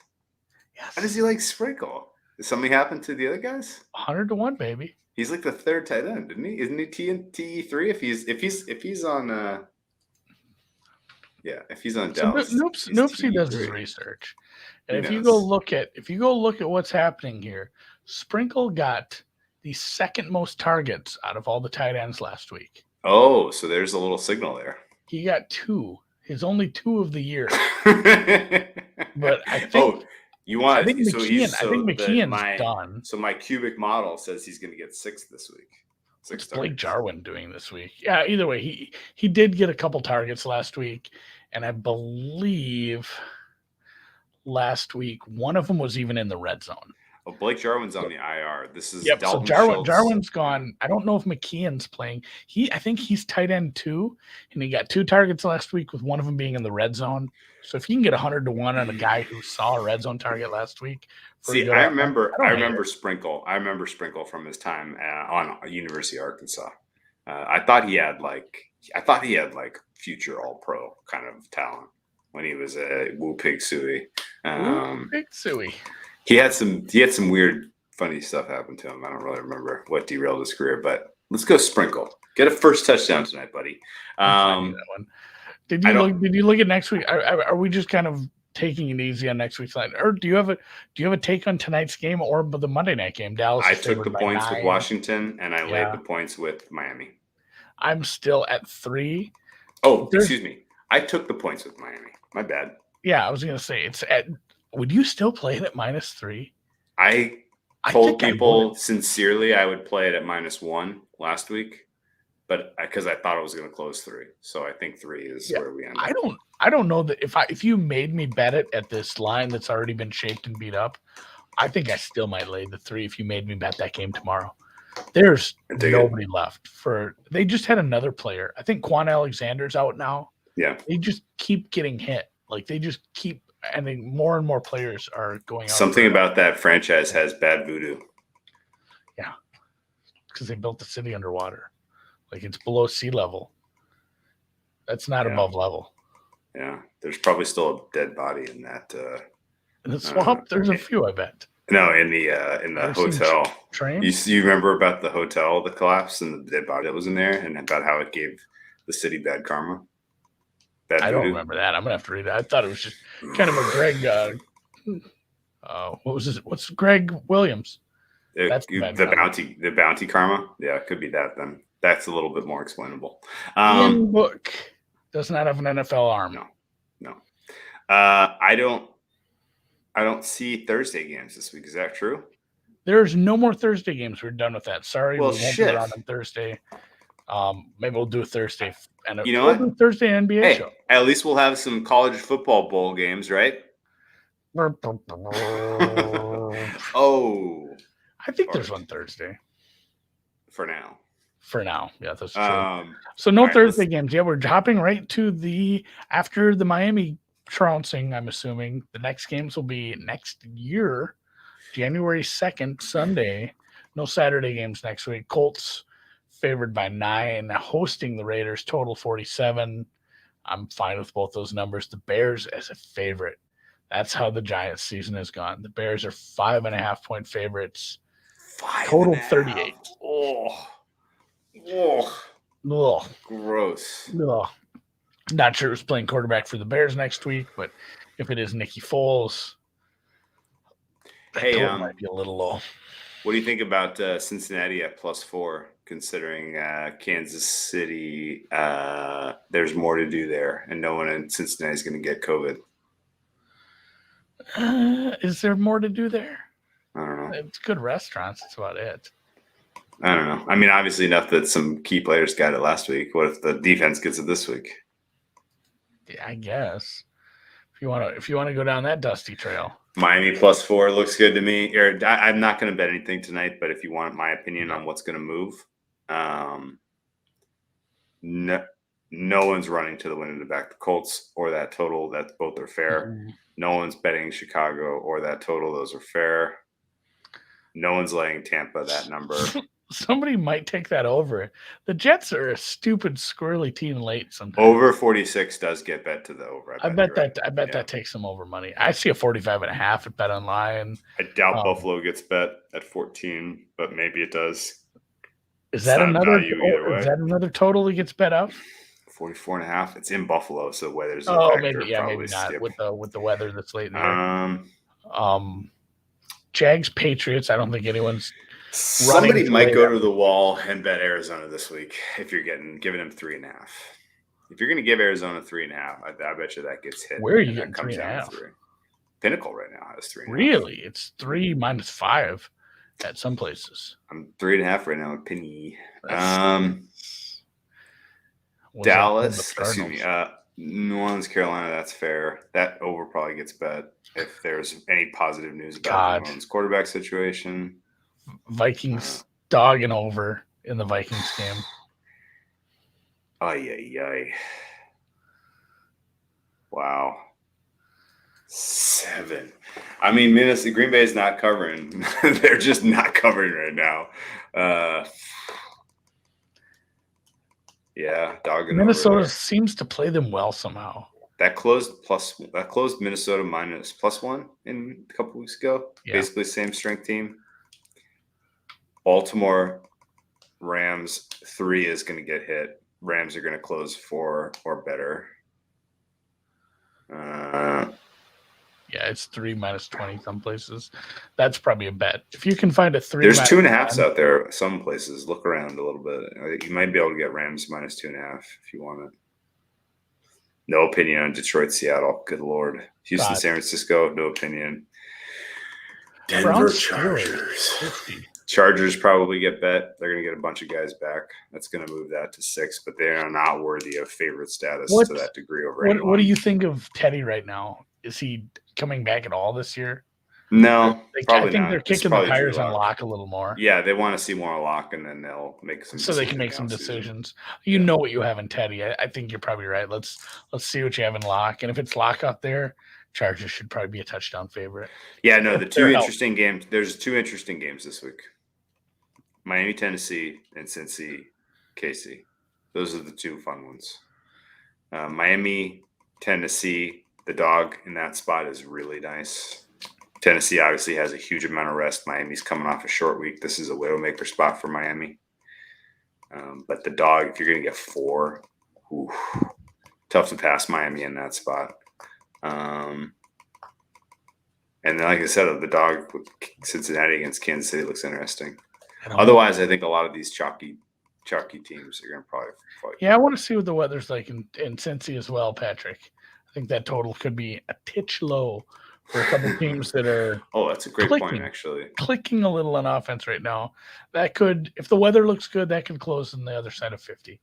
Yes. How does he like Sprinkle? Did something happen to the other guys? 100-1, baby. He's like the third tight end, isn't he? Isn't he TE3? If he's on if he's on Dallas. Noopsy does his research. And if you go look at what's happening here, Sprinkle got the second most targets out of all the tight ends last week. Oh, so there's a little signal there. He got 2. His only 2 of the year. But I think I think McKeon's done. So my cubic model says he's going to get 6 this week. What's Blake Jarwin doing this week? Yeah, either way, he did get a couple targets last week, and I believe last week one of them was even in the red zone. Oh, Blake Jarwin's on the IR. This is so Jarwin's gone. I don't know if McKeon's playing. I think he's tight end 2, and he got 2 targets last week with one of them being in the red zone. So if you can get 100-1 on a guy who saw a red zone target last week. I remember Sprinkle. I remember Sprinkle from his time on University of Arkansas. I thought he had like future All Pro kind of talent when he was a Woo Pig Suey. Pig Suey. He had some weird, funny stuff happen to him. I don't really remember what derailed his career, but let's go Sprinkle. Get a first touchdown tonight, buddy. That one. Did you look at next week? Are we just kind of taking it easy on next week's line, or do you have a take on tonight's game or the Monday night game? Dallas. I took the points with Washington, and I laid the points with Miami. I'm still at 3. Oh, excuse me. I took the points with Miami. My bad. Yeah, I was gonna say it's at. Would you still play it at -3? I told people sincerely I would play it at -1 last week. But because I thought it was going to close 3, so I think 3 is where we end. I don't know that if you made me bet it at this line that's already been shaped and beat up, I think I still might lay the 3 if you made me bet that game tomorrow. There's nobody left they just had another player. I think Quan Alexander's out now. Yeah, they just keep getting hit. Like they just keep. I think more and more players are going out. Something about that franchise has bad voodoo. Yeah, because they built the city underwater. Like it's below sea level. That's not above level. Yeah, there's probably still a dead body in that. In the swamp, there's a few, I bet. No, in the hotel. You remember about the hotel, the collapse, and the dead body that was in there, and about how it gave the city bad karma. I don't remember that. I'm gonna have to read it. I thought it was just kind of a Greg. What was this? What's Greg Williams? That's the bounty karma. Yeah, it could be that then. That's a little bit more explainable. Ian Book does not have an NFL arm. No. I don't see Thursday games this week. Is that true? There's no more Thursday games. We're done with that. Sorry, well, we won't be around on Thursday. Maybe we'll do a Thursday. And we'll do Thursday NBA show. At least we'll have some college football bowl games, right? Oh, I think there's one Thursday. For now. Yeah, that's true. So no Thursday games. Yeah, we're hopping right to after the Miami trouncing, I'm assuming. The next games will be next year, January 2nd, Sunday. No Saturday games next week. Colts favored by 9, hosting the Raiders, total 47. I'm fine with both those numbers. The Bears as a favorite. That's how the Giants season has gone. The Bears are 5.5-point favorites. Total 38. Oh, gross. Ugh. Not sure who's playing quarterback for the Bears next week, but if it is Nicky Foles, that might be a little low. What do you think about Cincinnati at +4, considering Kansas City? There's more to do there, and no one in Cincinnati is going to get COVID. Is there more to do there? I don't know. It's good restaurants. That's about it. I don't know. I mean, obviously enough that some key players got it last week. What if the defense gets it this week? Yeah, I guess. If you want to go down that dusty trail. Miami +4 looks good to me. I'm not going to bet anything tonight, but if you want my opinion on what's going to move, no one's running to the winner to back the Colts or that total. That's both are fair. Mm-hmm. No one's betting Chicago or that total. Those are fair. No one's laying Tampa that number. Somebody might take that over. The Jets are a stupid, squirrely team late sometimes. Over 46 does get bet to the over. I bet that takes some over money. I see a 45.5 at Bet Online. I doubt Buffalo gets bet at 14, but maybe it does. Is that another total that gets bet up? 44.5. It's in Buffalo, so weather's maybe not skip. with the weather that's late in the year. Jags Patriots. I don't think anyone's. Somebody might go to the wall and bet Arizona this week if you're giving them 3.5. If you're going to give Arizona 3.5, I bet you that gets hit. Where are you getting 3.5? Pinnacle right now has 3.5. Really? It's 3 minus 5 at some places. I'm 3.5 right now at Penny. Dallas, excuse me. New Orleans, Carolina, that's fair. That over probably gets bet if there's any positive news about New Orleans quarterback situation. Vikings dogging over in the Vikings game. Ay. Wow. 7. I mean, Green Bay is not covering. They're just not covering right now. Yeah, dogging. Minnesota seems to play them well somehow. That closed Minnesota minus +1 in a couple weeks ago. Yeah. Basically, same strength team. Baltimore Rams 3 is going to get hit. Rams are going to close 4 or better. Yeah, it's 3 minus 20 some places. That's probably a bet. If you can find a 3, there's 2.5s out there. Some places, look around a little bit. You might be able to get Rams minus 2.5 if you want it. No opinion on Detroit, Seattle. Good Lord. Houston, San Francisco. No opinion. Denver Chargers. Chargers probably get bet. They're going to get a bunch of guys back. That's going to move that to 6, but they are not worthy of favorite status to that degree over anyone. What do you think of Teddy right now? Is he coming back at all this year? No, I think they're kicking the tires on Locke a little more. Yeah, they want to see more Locke, and then they'll make some. So they can make some decisions. You know what you have in Teddy. I think you're probably right. Let's see what you have in Locke, and if it's Locke out there, Chargers should probably be a touchdown favorite. Yeah, no, the two interesting games. There's 2 interesting games this week. Miami, Tennessee, and Cincy, KC. Those are the 2 fun ones. Miami, Tennessee. The dog in that spot is really nice. Tennessee obviously has a huge amount of rest. Miami's coming off a short week. This is a widowmaker spot for Miami. But the dog, if you're going to get 4, tough to pass Miami in that spot. And then, like I said, the dog with Cincinnati against Kansas City looks interesting. Otherwise, I think a lot of these chalky teams are going to probably fight. Yeah, I want to see what the weather's like in Cincy as well, Patrick. I think that total could be a titch low for a couple teams that are that's a great point, actually. Clicking a little on offense right now. That could, if the weather looks good, that could close on the other side of 50.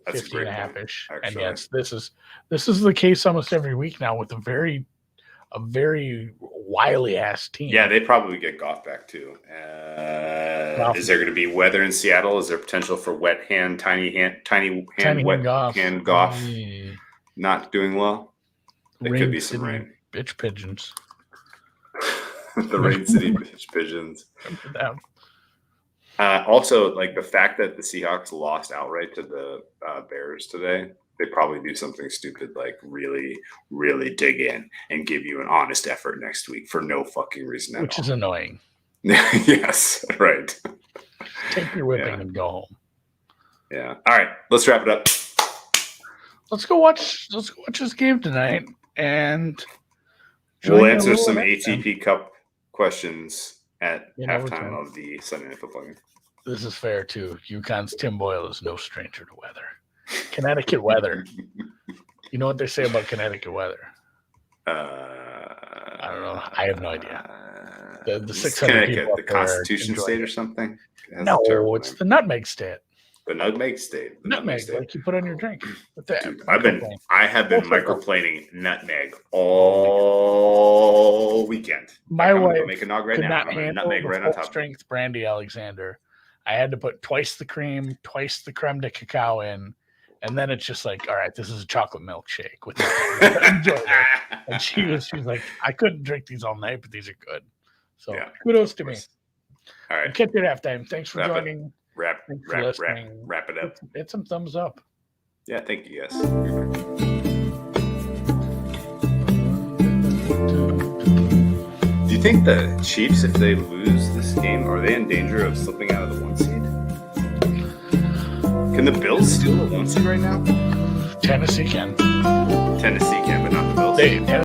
That's 50 and a half-ish. Point, and yes, this is the case almost every week now with a very wily ass team. Yeah, they probably get Goff back too. Is there going to be weather in Seattle? Is there potential for wet hand, tiny hand, wet hand Goff not doing well? There could be some rain. Bitch pigeons. The Rain City bitch pigeons. Also, like the fact that the Seahawks lost outright to the Bears today, they probably do something stupid like really, really dig in and give you an honest effort next week for no fucking reason at all. Which is annoying. Yes, right. Take your whipping and go home. Yeah. All right, let's wrap it up. Let's go watch this game tonight, and we'll answer some ATP Cup questions at halftime of the Sunday Night Football game. This is fair too. UConn's Tim Boyle is no stranger to weather. Connecticut weather. You know what they say about Connecticut weather? I don't know. I have no idea. The It's 600 people Connecticut, up the there Constitution enjoying State it. or something. It has No, a terrible it's name. the Nutmeg State. The Nutmeg State. The Nutmeg, State. like you put on your drink. With that, Dude, I have been Full circle. microplaning nutmeg all weekend. My I'm wife gonna make a nog right could now. not I'm gonna handle nutmeg the right on full top. strength Brandy Alexander. I had to put twice the cream, twice the creme de cacao in, and then it's just like, all right, this is a chocolate milkshake with enjoy it. And she was like, I couldn't drink these all night, but these are good. So Yeah, kudos to me. All right, Catch you at halftime. Thanks for Wrap it. joining. wrap Thanks for it up. Hit some thumbs up. Yeah, thank you, guys. Do you think the Chiefs, if they lose this game, are they in danger of slipping out of the 1 seed? Can the Bills steal the 1 seed right now? Tennessee can. Tennessee can, but not the Bills.